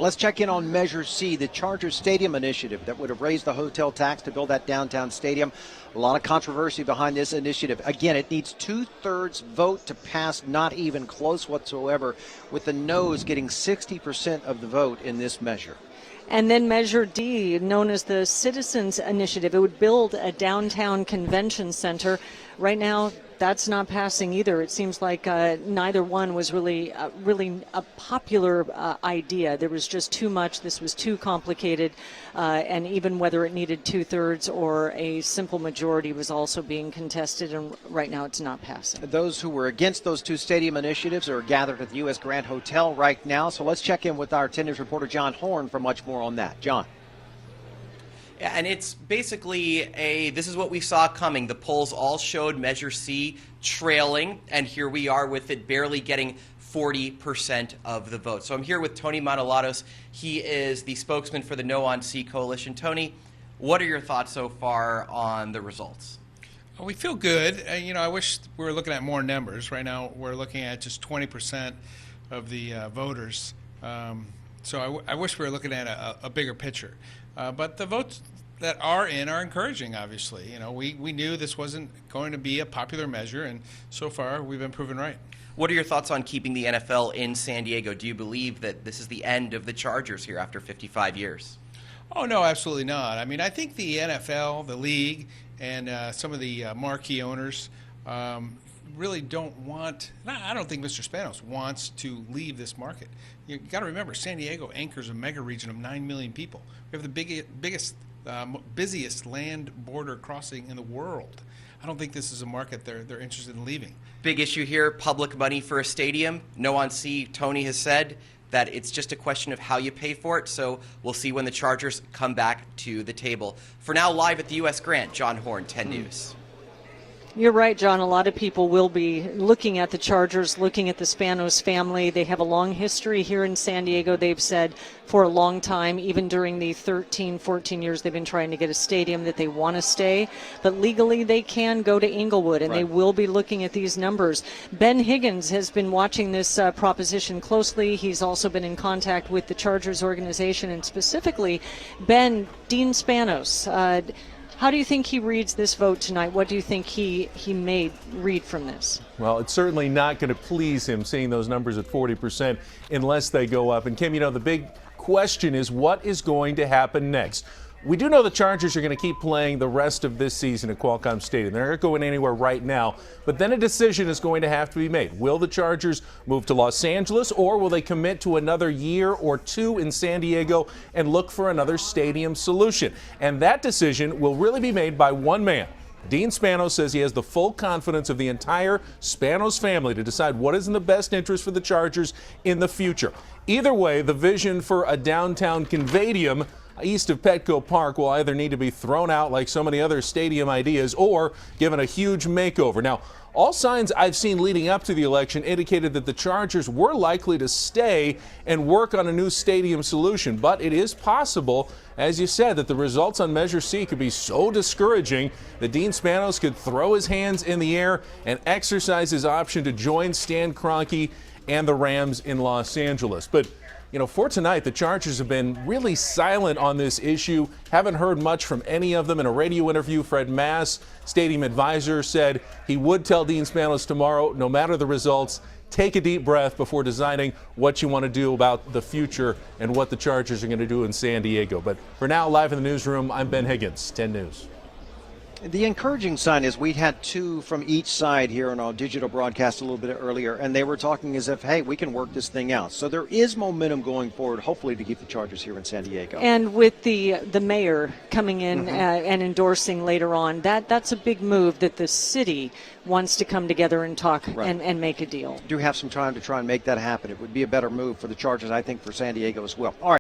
Let's check in on Measure C, the Chargers Stadium initiative that would have raised the hotel tax to build that downtown stadium. A lot of controversy behind this initiative. Again, it needs 2/3 vote to pass, not even close whatsoever, with the noes getting 60% of the vote in this measure. And then Measure D, known as the Citizens Initiative, it would build a downtown convention center. Right now, that's not passing either. It seems like neither one was really a popular idea. There was just too much. This was too complicated. And even whether it needed 2/3 or a simple majority was also being contested. And right now it's not passing. Those who were against those two stadium initiatives are gathered at the U.S. Grand Hotel right now. So let's check in with our 10 News reporter John Horn for much more on that. John. Yeah, and it's basically this is what we saw coming. The polls all showed Measure C trailing, and here we are with it barely getting 40% of the vote. So I'm here with Tony Manolatos. He is the spokesman for the No on C coalition. Tony, what are your thoughts so far on the results? Well, we feel good. I wish we were looking at more numbers. Right now we're looking at just 20% of the voters. So I wish we were looking at a bigger picture. But the votes that are in are encouraging, obviously. We knew this wasn't going to be a popular measure, and so far we've been proven right. What are your thoughts on keeping the NFL in San Diego? Do you believe that this is the end of the Chargers here after 55 years? Oh, no, absolutely not. I think the NFL, the league, and some of the marquee owners really don't want, I don't think Mr. Spanos wants to leave this market. You got to remember, San Diego anchors a mega region of 9 million people. We have the biggest, busiest land border crossing in the world. I don't think this is a market they're interested in leaving. Big issue here, public money for a stadium. No on C, Tony has said that it's just a question of how you pay for it, so we'll see when the Chargers come back to the table. For now, live at the U.S. Grant, John Horn, 10 News. You're right, John. A lot of people will be looking at the Chargers, looking at the Spanos family. They have a long history here in San Diego, they've said, for a long time. Even during the 13, 14 years they've been trying to get a stadium that they want to stay. But legally, they can go to Inglewood, and they will be looking at these numbers. Ben Higgins has been watching this proposition closely. He's also been in contact with the Chargers organization, and specifically, Dean Spanos. How do you think he reads this vote tonight? What do you think he may read from this? Well, it's certainly not going to please him seeing those numbers at 40% unless they go up. And Kim, the big question is what is going to happen next? We do know the Chargers are going to keep playing the rest of this season at Qualcomm Stadium. They're not going anywhere right now, but then a decision is going to have to be made. Will the Chargers move to Los Angeles, or will they commit to another year or two in San Diego and look for another stadium solution? And that decision will really be made by one man. Dean Spanos says he has the full confidence of the entire Spanos family to decide what is in the best interest for the Chargers in the future. Either way, the vision for a downtown convadium east of Petco Park will either need to be thrown out like so many other stadium ideas or given a huge makeover. Now, all signs I've seen leading up to the election indicated that the Chargers were likely to stay and work on a new stadium solution, but it is possible, as you said, that the results on Measure C could be so discouraging that Dean Spanos could throw his hands in the air and exercise his option to join Stan Kroenke and the Rams in Los Angeles. But for tonight, the Chargers have been really silent on this issue. Haven't heard much from any of them. In a radio interview, Fred Mass, stadium advisor, said he would tell Dean Spanos tomorrow, no matter the results, take a deep breath before deciding what you want to do about the future and what the Chargers are going to do in San Diego. But for now, live in the newsroom, I'm Ben Higgins, 10 News. The encouraging sign is we had two from each side here on our digital broadcast a little bit earlier, and they were talking as if, hey, we can work this thing out. So there is momentum going forward, hopefully, to keep the Chargers here in San Diego. And with the mayor coming in and endorsing later on, that's a big move that the city wants to come together and talk and make a deal. Do have some time to try and make that happen. It would be a better move for the Chargers, I think, for San Diego as well. All right.